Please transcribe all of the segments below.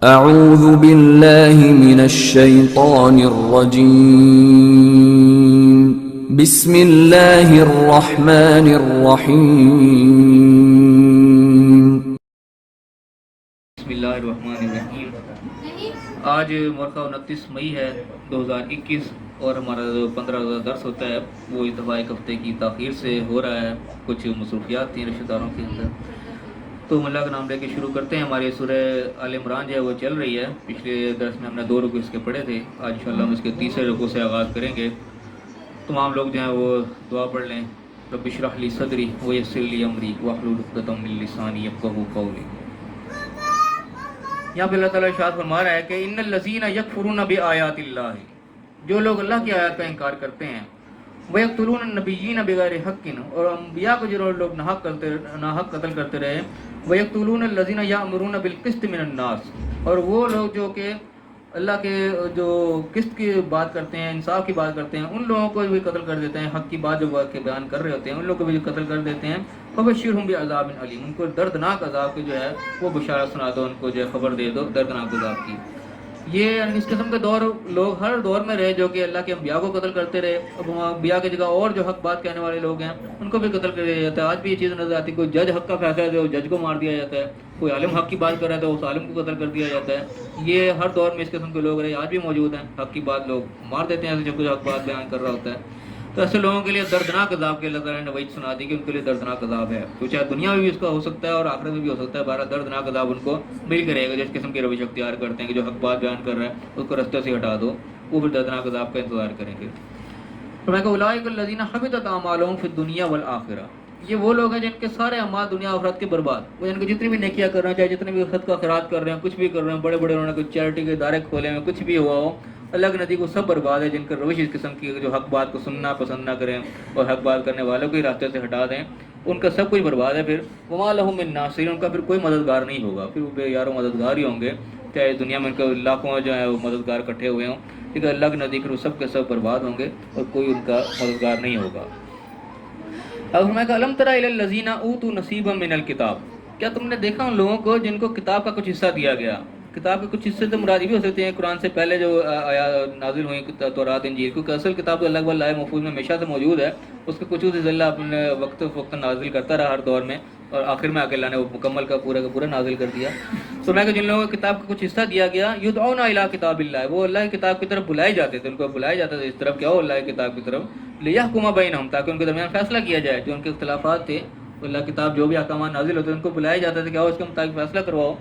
اعوذ باللہ من الشیطان الرجیم بسم اللہ الرحمن الرحیم بسم اللہ الرحمن الرحیم۔ آج مرخہ 29 مئی ہے 2021 اور ہمارا جو 15 روزہ درس ہوتا ہے وہ اس دفعہ ایک ہفتے کی تاخیر سے ہو رہا ہے، کچھ مصروفیات تھیں رشتہ داروں کے اندر۔ تو ہم اللہ کا نام لے کے شروع کرتے ہیں۔ ہماری سورہ آل عمران جو ہے وہ چل رہی ہے، پچھلے درس میں ہم نے 2 رکوع اس کے پڑھے تھے، آج انشاءاللہ ہم اس کے تیسرے رکوع سے آغاز کریں گے۔ تمام لوگ جو ہیں وہ دعا پڑھ لیں، رب اشرح لی صدری ویسر لی امری واحلل عقدۃ من لسانی یفقہوا قولی۔ یہاں پہ اللہ تعالیٰ ارشاد فرما رہا ہے کہ ان الذین یکفرون بآیات اللہ، جو لوگ اللہ کی آیات کا انکار کرتے ہیں، وَيَقْتُلُونَ النَّبِيِّينَ بِغَيْرِ حَقٍ، اور انبیاء کو جو لوگ ناحق قتل کرتے رہے، وَيَقْتُلُونَ الَّذِينَ يَأْمُرُونَ بِالْقِسْطِ مِنَ النَّاسِ، اور وہ لوگ جو کہ اللہ کے جو قسط کی بات کرتے ہیں، انصاف کی بات کرتے ہیں، ان لوگوں کو بھی قتل کر دیتے ہیں، حق کی بات جو کے بیان کر رہے ہوتے ہیں ان لوگوں کو بھی قتل کر دیتے ہیں۔ فَبَشِّرْهُم بِعَذَابٍ أَلِيمٍ، ان کو دردناک عذاب کی جو ہے وہ بشارت سنا دو، ان کو جو ہے خبر دے دو دردناک عذاب کی۔ یہ اس قسم کے دور لوگ ہر دور میں رہے، جو کہ اللہ کے انبیاء کو قتل کرتے رہے، اب انبیاء کی جگہ اور جو حق بات کہنے والے لوگ ہیں ان کو بھی قتل کر دیا جاتا ہے۔ آج بھی یہ چیز نظر آتی ہے، کوئی جج حق کا فیصلہ دے وہ جج کو مار دیا جاتا ہے، کوئی عالم حق کی بات کر رہا ہے تو اس عالم کو قتل کر دیا جاتا ہے۔ یہ ہر دور میں اس قسم کے لوگ رہے، آج بھی موجود ہیں، حق کی بات لوگ مار دیتے ہیں جو کچھ حق بات بیان کر رہا ہوتا ہے۔ تو ایسے لوگوں کے لیے دردناک عذاب کے اللہ تعالیٰ نے وعید سنا دی کہ ان کے لیے دردناک عذاب ہے، تو چاہے دنیا میں بھی اس کا ہو سکتا ہے اور آخرت میں بھی ہو سکتا ہے، بہرحال دردناک عذاب ان کو مل کرے گا۔ جس قسم کی روش اختیار کرتے ہیں کہ جو حق بات بیان کر رہا ہے اس کو رستے سے ہٹا دو، وہ پھر دردناک عذاب کا انتظار کریں گے۔ فرمایا کہ اولئک الذین حبطت اعمالهم فی الدنیا والآخرہ، یہ وہ لوگ ہیں جن کے سارے اعمال دنیا و آخرت کے برباد، وہ جن کو جتنی بھی نیکیاں کر رہے ہیں، چاہے جتنے بھی صدقہ خیرات کر رہے ہیں، کچھ بھی کر رہے ہیں، بڑے بڑے انہوں نے کچھ چیریٹی کے ادارے کھولے ہیں، کچھ بھی ہوا ہو، اللہ کے نزدیک وہ سب برباد ہے۔ جن کا روش اس قسم کی جو حق بات کو سننا پسند نہ کریں اور حق بات کرنے والوں کو ہی راستے سے ہٹا دیں، ان کا سب کچھ برباد ہے۔ پھر وما لهم من ناصرین، ان کا پھر کوئی مددگار نہیں ہوگا، پھر وہ بے یار و مددگار ہی ہوں گے، چاہے دنیا میں ان کے لاکھوں جو ہے وہ مددگار اکٹھے ہوئے ہوں، لیکن اللہ کے نزدیک وہ سب کے سب برباد ہوں گے اور کوئی ان کا مددگار نہیں ہوگا۔ اب فرمایا کہ الم تری الی الذین اوتوا نصیبا من الکتاب، کیا تم نے دیکھا ان لوگوں کو جن کو کتاب کا کچھ حصہ دیا گیا؟ کتاب کے کچھ حصے تو مراد بھی ہو سکتے ہیں قرآن سے پہلے جو نازل ہوئی تورات انجیل، کیونکہ اصل کتاب تو اللہ کے لائے محفوظ میں ہمیشہ سے موجود ہے، اس کے کچھ حصے اللہ اپنے وقت نازل کرتا رہا ہر دور میں، اور آخر میں آ کے اللہ نے وہ مکمل کا پورا نازل کر دیا۔ تو میں کہ جن لوگوں کو کتاب کا کچھ حصہ دیا گیا، یدعون الی کتاب اللہ، وہ اللہ کی کتاب کی طرف بلائے جاتے تھے، ان کو بلایا جاتا تھا اس طرف کیا ہو اللہ کی کتاب کی طرف، لیحکم بینہم، تاکہ ان کے درمیان فیصلہ کیا جائے، جو ان کے اختلافات تھے اللہ کتاب جو بھی احکامات نازل ہوتے ہیں ان کو بلایا جاتا تھا کہ آؤ اس کے مطابق فیصلہ کرواؤ۔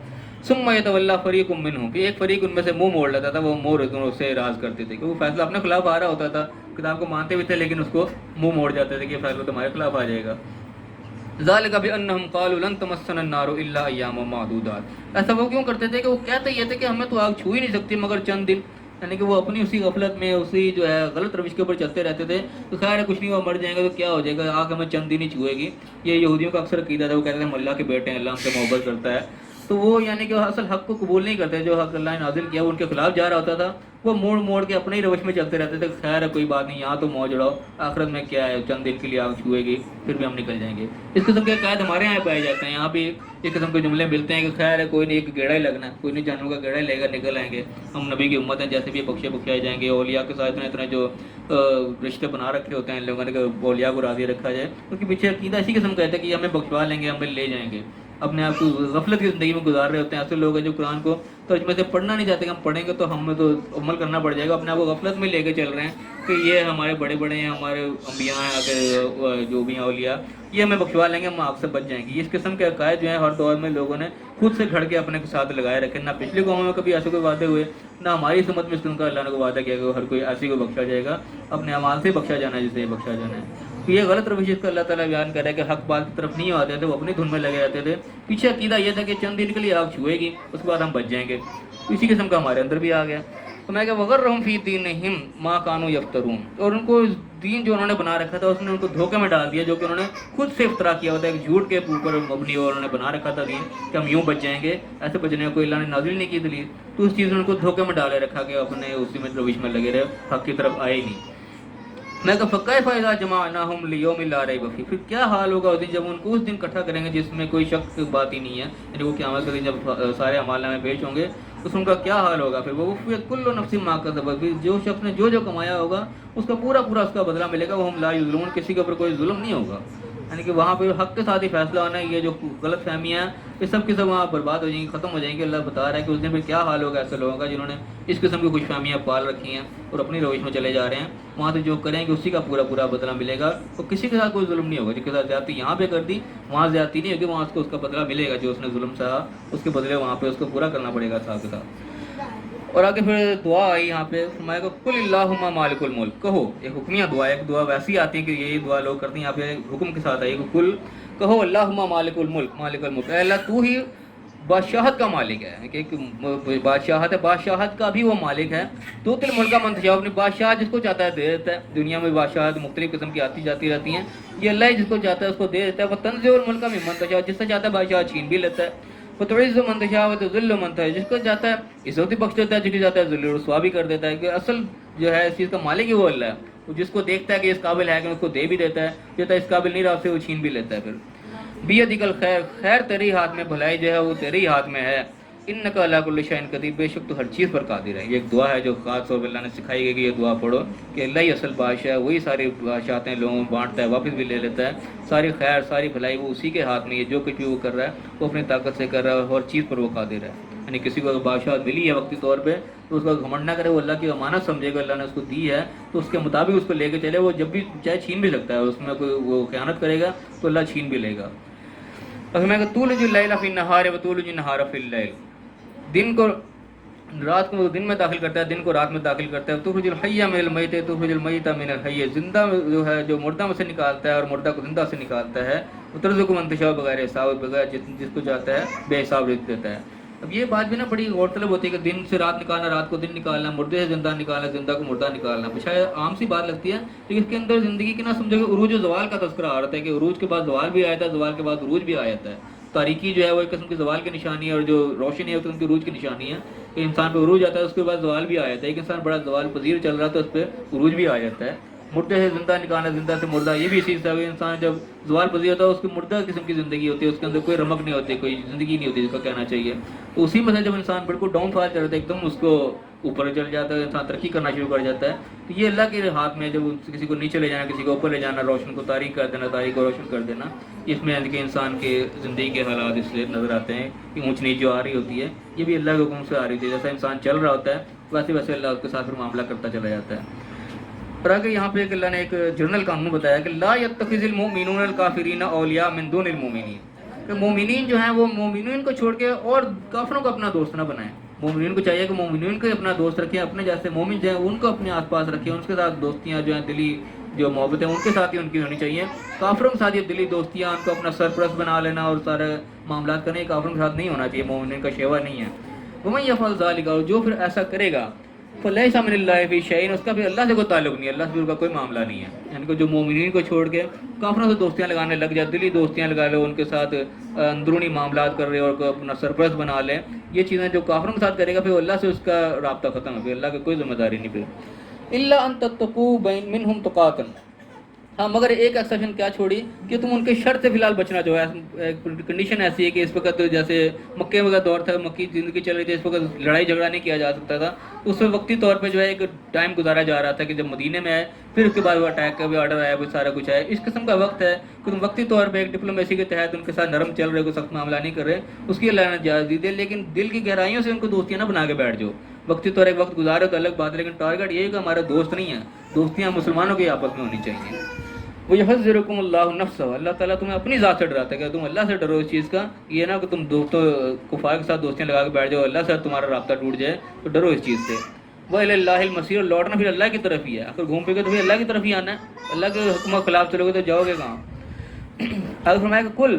ثم یتولی فریق منہم، پھر ایک فریق ان میں سے منہ موڑ لیتا تھا، وہ معرضون سے اعراض کرتے تھے کہ وہ فیصلہ اپنے خلاف آ رہا ہوتا تھا، کتاب کو مانتے بھی تھے لیکن اس کو منہ موڑ جاتے تھے کہ یہ فیصلہ تمہارے خلاف آ جائے گا۔ ذالک بانہم قالوا لن تمسنا النار الا ایاما معدودات، ایسا وہ کیوں کرتے تھے کہ وہ کہتے یہ تھے کہ ہمیں تو آگ چھو ہی نہیں سکتی مگر چند دن، یعنی کہ وہ اپنی اسی غفلت میں اسی جو ہے غلط روش کے اوپر چلتے رہتے تھے، تو خیر ہے کچھ نہیں ہوا، مر جائیں گے تو کیا ہو جائے گا، آگ ہمیں چند دن ہی چھوئے گی۔ یہ یہودیوں کا اکثر عقیدہ تھا، وہ کہتے ہیں ہم اللہ کے بیٹے ہیں، اللہ ہم سے محبت کرتا ہے، تو وہ یعنی کہ اصل حق کو قبول نہیں کرتے، جو حق اللہ نے نازل کیا وہ ان کے خلاف جا رہا ہوتا تھا، وہ موڑ موڑ کے اپنے ہی روش میں چلتے رہتے تھے، خیر ہے کوئی بات نہیں، یہاں تو موج اڑاؤ، آخرت میں کیا ہے چند دن کے لیے آگ چھوئے گی پھر بھی ہم نکل جائیں گے۔ اس قسم کے عقائد ہمارے یہاں پائے جاتے ہیں، یہاں بھی اس قسم کے جملے ملتے ہیں کہ خیر ہے کوئی نہیں، ایک گیڑا ہی لگنا ہے، کوئی نہیں جانور کا گیڑا ہی لے گا نکل آئیں گے، ہم نبی کی امت ہیں، جیسے بھی بخشائے جائیں گے۔ اولیاء کے ساتھ اتنے جو رشتے بنا رکھے ہوتے ہیں لوگوں نے کہ اولیاء کو راضی رکھا جائے، ان کے پیچھے عقیدہ اسی قسم کا ہے کہ ہمیں بخشوا لیں گے، ہمیں لے جائیں گے، اپنے آپ کو غفلت کی زندگی میں گزار رہے ہوتے ہیں۔ ایسے لوگ ہیں جو قرآن کو ترجمے سے پڑھنا نہیں چاہتے کہ ہم پڑھیں گے تو ہمیں تو عمل کرنا پڑ جائے گا، اپنے آپ کو غفلت میں لے کے چل رہے ہیں کہ یہ ہمارے بڑے بڑے ہیں، ہمارے انبیاء ہیں، آگے جو بھی ہیں اولیاء، یہ ہمیں بخشوا لیں گے، ہم آپ سے بچ جائیں گے۔ اس قسم کے عقائد جو ہیں ہر دور میں لوگوں نے خود سے گھڑ کے اپنے ساتھ لگائے رکھے، نہ پچھلی قوموں میں کبھی ایسے کوئی وعدے ہوئے، نہ ہماری سمت میں اس قسم کا اللہ نے کوئی وعدہ کیا کہ ہر کوئی ایسی کو بخشا جائے گا، اپنے اعمال سے بخشا جانا ہے جسے یہ بخشا جانا ہے۔ تو یہ غلط روش اس کا اللہ تعالیٰ بیان کر رہا ہے کہ حق بات کی طرف نہیں آتے تھے، وہ اپنی دھن میں لگے رہتے تھے، پیچھے عقیدہ یہ تھا کہ چند دن کے لیے آگ چھوئے گی اس کے بعد ہم بچ جائیں گے، اسی قسم کا ہمارے اندر بھی آ گیا۔ تو میں کہ وغرہم فی دینہم ما کانوا یفترون، اور ان کو دین جو انہوں نے بنا رکھا تھا اس نے ان کو دھوکے میں ڈال دیا، جو کہ انہوں نے خود سے افترا کیا ہوتا ہے، ایک جھوٹ کے اوپر مبنی اور انہوں نے بنا رکھا تھا دین کہ ہم یوں بچ جائیں گے، ایسے بچنے کا کوئی اللہ نے نازل نہیں کی دلیل، تو اس چیز نے ان کو دھوکے میں ڈالے رکھا کہ اپنے اسی میں روش میں لگے رہے، حق کی طرف آئے ہی نہیں۔ میں کہ فکیف اذا جمعناہم لیوم لا ریب فیہ، پھر کیا حال ہوگا اس دن جب ان کو اس دن اکٹھا کریں گے جس میں کوئی شک کی بات ہی نہیں ہے، یعنی وہ قیامت کے دن جب سارے اعمال نامے پیش ہوں گے تو ان کا کیا حال ہوگا. پھر وہ کل نفس ما کسبت، پھر جو شخص نے جو کمایا ہوگا اس کا پورا اس کا بدلہ ملے گا. وہ ہم لا یظلمون، کسی کے اوپر کوئی ظلم نہیں ہوگا. یعنی کہ وہاں پہ حق کے ساتھ ہی فیصلہ ہونا ہے. یہ جو غلط فہمیاں ہیں یہ سب کی سب وہاں برباد ہو جائیں گی، ختم ہو جائیں گی. اللہ بتا رہا ہے کہ اس دن پھر کیا حال ہوگا ایسے لوگوں کا جنہوں نے اس قسم کی خوش فہمیاں پال رکھی ہیں اور اپنی روش میں چلے جا رہے ہیں. وہاں سے جو کریں گے اسی کا پورا بدلہ ملے گا. تو کسی کے ساتھ کوئی ظلم نہیں ہوگا. جس کے ساتھ زیادتی یہاں پہ کر دی وہاں زیادتی نہیں ہوگی، وہاں اس کو اس کا بدلہ ملے گا. جو اس نے ظلم سہا اس کے بدلے وہاں پہ اس کو پورا کرنا پڑے گا صاحب کے ساتھ. اور آگے پھر دعا آئی یہاں پہ فرمایا کہ قل اللہم مالک الملک، کہو. ایک حکمیہ دعا ہے، ایک دعا ویسی آتی ہے کہ یہی دعا لوگ کرتے ہیں، یہاں پہ حکم کے ساتھ آئی کہ قل، کہو اللہم مالک الملک، مالک الملک، اے اللہ تو ہی بادشاہت کا مالک ہے. کہ بادشاہت ہے، بادشاہت کا بھی وہ مالک ہے. تو تل ملک من تشاء، اپنی بادشاہ جس کو چاہتا ہے دے دیتا ہے. دنیا میں بادشاہت مختلف قسم کی آتی جاتی رہتی ہیں، یہ اللہ ہی جس کو چاہتا ہے اس کو دے دیتا ہے. وہ تنزع الملک ممن تشاء، جس سے چاہتا ہے بادشاہ چھین بھی لیتا ہے. وتعز من تشاء وتذل من تشاء، جس کو چاہتا ہے عزت بھی بخش دیتا ہے، جس کو چاہتا ہے ذل و رسوا بھی کر دیتا ہے. کہ اصل جو ہے اس چیز کا مالک ہی وہ اللہ ہے. وہ جس کو دیکھتا ہے کہ اس قابل ہے کہ اس کو دے بھی دیتا ہے، کہتا ہے اس قابل نہیں رہا اسے وہ چھین بھی لیتا ہے. پھر بیدک الخیر، خیر تیرے ہاتھ میں، بھلائی جو ہے وہ تیرے ہی ہاتھ میں ہے. انک علی کل شیء قدیر، بے شک تو ہر چیز پر قادر ہے. یہ ایک دعا ہے جو خاص طور پر اللہ نے سکھائی گئی کہ یہ دعا پڑھو کہ اللہ ہی اصل بادشاہ ہے، وہی ساری بادشاہتیں لوگوں کو بانٹتا ہے، واپس بھی لے لیتا ہے. ساری خیر ساری بھلائی وہ اسی کے ہاتھ میں ہے. جو کچھ بھی وہ کر رہا ہے وہ اپنی طاقت سے کر رہا ہے، اور ہر چیز پر وہ قادر ہے. یعنی کسی کو بادشاہت ملی ہے وقتی طور پہ تو اس کا گھمنڈ نہ کرے، وہ اللہ کی امانت سمجھے گا، اللہ نے اس کو دی ہے تو اس کے مطابق اس کو لے کے چلے. وہ جب بھی چاہے چھین بھی سکتا ہے، اس میں کوئی وہ خیانت کرے گا تو اللہ چھین بھی لے گا. میں کہ تولج اللیل فی النہار وتولج النہار فی اللیل، دن کو رات کو دن میں داخل کرتا ہے، دن کو رات میں داخل کرتا ہے. تخرج الحی من المیت تخرج المیت من الحی، زندہ جو ہے جو مردہ میں سے نکالتا ہے اور مردہ کو زندہ سے نکالتا ہے. ترزق من تشاء بغیر حساب، بغیر جس کو چاہتا ہے بے حساب رزق دیتا ہے. اب یہ بات بھی نا بڑی غور طلب ہوتی ہے کہ دن سے رات نکالنا، رات کو دن نکالنا، مردے سے زندہ نکالنا، زندہ کو مردہ نکالنا. شاید عام سی بات لگتی ہے لیکن اس کے اندر زندگی کی نہ سمجھو کہ عروج و زوال کا تذکرہ آ رہا ہے کہ عروج کے بعد زوال بھی آیا تھا، زوال کے بعد عروج بھی آیا تھا. تاریکی جو ہے وہ ایک قسم کی زوال کی نشانی ہے، اور جو روشنی ہے ایک قسم کی عروج کی نشانی ہے. کہ انسان پہ عروج آتا ہے اس کے بعد زوال بھی آ جاتا ہے. ایک انسان بڑا زوال پذیر چل رہا تھا اس پہ عروج بھی آ جاتا ہے. مردے سے زندہ نکالنا، زندہ سے مردہ، یہ بھی اسی طرح انسان جب زوال پذیر ہوتا ہے اس کی مردہ قسم کی زندگی ہوتی ہے، اس کے اندر کوئی رمق نہیں ہوتی، کوئی زندگی نہیں ہوتی جس کا کہنا چاہیے. تو اسی میں سے جب انسان بالکل ڈاؤن فال چل رہتا ہے، ایک دم اس کو اوپر چل جاتا ہے، انسان ترقی کرنا شروع کر جاتا ہے. تو یہ اللہ کے ہاتھ میں، جب کسی کو نیچے لے جانا، کسی کو اوپر لے جانا، روشن کو تاریک کر دینا، تاریک کو روشن کر دینا، اس میں کہ انسان کے زندگی کے حالات اس لیے نظر آتے ہیں کہ اونچ نیچ جو آ رہی ہوتی ہے یہ بھی اللہ کے حکم سے آ رہی ہوتی ہے. جیسا انسان چل رہا ہوتا ہے ویسے ویسے اللہ اس کے ساتھ پھر معاملہ کرتا چلا جاتا ہے. اور آگے یہاں پہ ایک اللہ نے ایک جنرل قانون بتایا کہ لا یتخذ المؤمنون الکافرین اولیاء من دون المؤمنین، کہ مومنین جو ہیں وہ مومنین کو چھوڑ کے اور کافروں کو اپنا دوست نہ بنائیں. مومنین کو چاہیے کہ مومنین کو اپنا دوست رکھیں، اپنے جیسے مومن جو ہیں ان کو اپنے آس پاس رکھیں، ان کے ساتھ دوستیاں جو ہیں دلی جو محبت ہیں ان کے ساتھ ہی ان کی ہونی چاہیے. کافروں کے ساتھ یہ دلی دوستیاں ان کو اپنا سرپرست بنا لینا اور سارے معاملات کرنے کافروں کے ساتھ نہیں ہونا چاہیے. مومنین کا شیوا نہیں ہے. ومن یفعل ذلک، اور جو پھر ایسا کرے گا فلیس من اللہ فی شیء، اس کا بھی اللہ سے کوئی تعلق نہیں ہے، اللہ سے کا کوئی معاملہ نہیں ہے. یعنی کہ جو مومنین کو چھوڑ کے کافروں سے دوستیاں لگانے لگ جائے، دلی دوستیاں لگا لے، ان کے ساتھ اندرونی معاملات کر رہے اور اپنا سرپرست بنا لے، یہ چیزیں جو کافروں کے ساتھ کرے گا پھر اللہ سے اس کا رابطہ ختم ہے، پھر اللہ کی کوئی ذمہ داری نہیں. پھر الا ان تتقوا بین منہم تقاتا، ہاں مگر ایک ایکسیپشن کیا چھوڑی کہ تم ان کے شر سے فی الحال بچنا جو ہے. کنڈیشن ایسی ہے کہ اس وقت جیسے مکے کا دور تھا، مکی زندگی چل رہی تھی، اس وقت لڑائی جھگڑا نہیں کیا جا سکتا تھا. اس وقتی طور پہ جو ہے ایک ٹائم گزارا جا رہا تھا کہ جب مدینے میں آئے پھر اس کے بعد وہ اٹیک کا بھی آرڈر آیا، وہ سارا کچھ ہے. اس قسم کا وقت ہے کہ تم وقتی طور پہ ایک ڈپلومیسی کے تحت ان کے ساتھ نرم چل رہے، کوئی سخت معاملہ نہیں کر رہے، اس کی اللہ نے اجازت دی. لیکن دل کی گہرائیوں سے ان کو دوستیاں نہ بنا کے بیٹھ جاؤ. وقتی طور ایک وقت گزارے تو الگ بات ہے، لیکن ٹارگیٹ یہی کہ ہمارا دوست نہیں ہے، دوستیاں مسلمانوں کے آپس میں ہونی چاہیے. وَيُحَذِّرُكُمُ اللَّهُ نَفْسَهُ، اللہ تعالیٰ تمہیں اپنی ذات سے ڈراتا ہے کہ تم اللہ سے ڈرو. اس چیز کا یہ نہ کہ تم دوستوں کفار کے ساتھ دوستیاں لگا کے بیٹھ جاؤ، اللہ سے تمہارا رابطہ ٹوٹ جائے، تو ڈرو اس چیز سے. وَإِلَى اللَّهِ الْمَصِيرُ، لوٹنا پھر اللہ کی طرف ہی ہے. اگر گھوم پھر کے تو پھر اللہ کی طرف ہی آنا ہے، اللہ کے حکم کے خلاف چلو گے تو جاؤ گے کہاں. اگر فرمایا کہ کل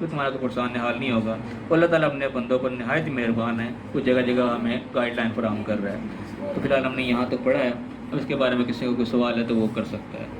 تو تمہارا تو پرسان حال نہیں ہوگا. تو اللہ تعالیٰ اپنے بندوں پر نہایت ہی مہربان ہے, وہ جگہ جگہ ہمیں گائیڈ لائن فراہم کر رہا ہے. تو فی الحال ہم نے یہاں تک پڑھا ہے, اب اس کے بارے میں کسی کو کوئی سوال ہے تو وہ کر سکتا ہے.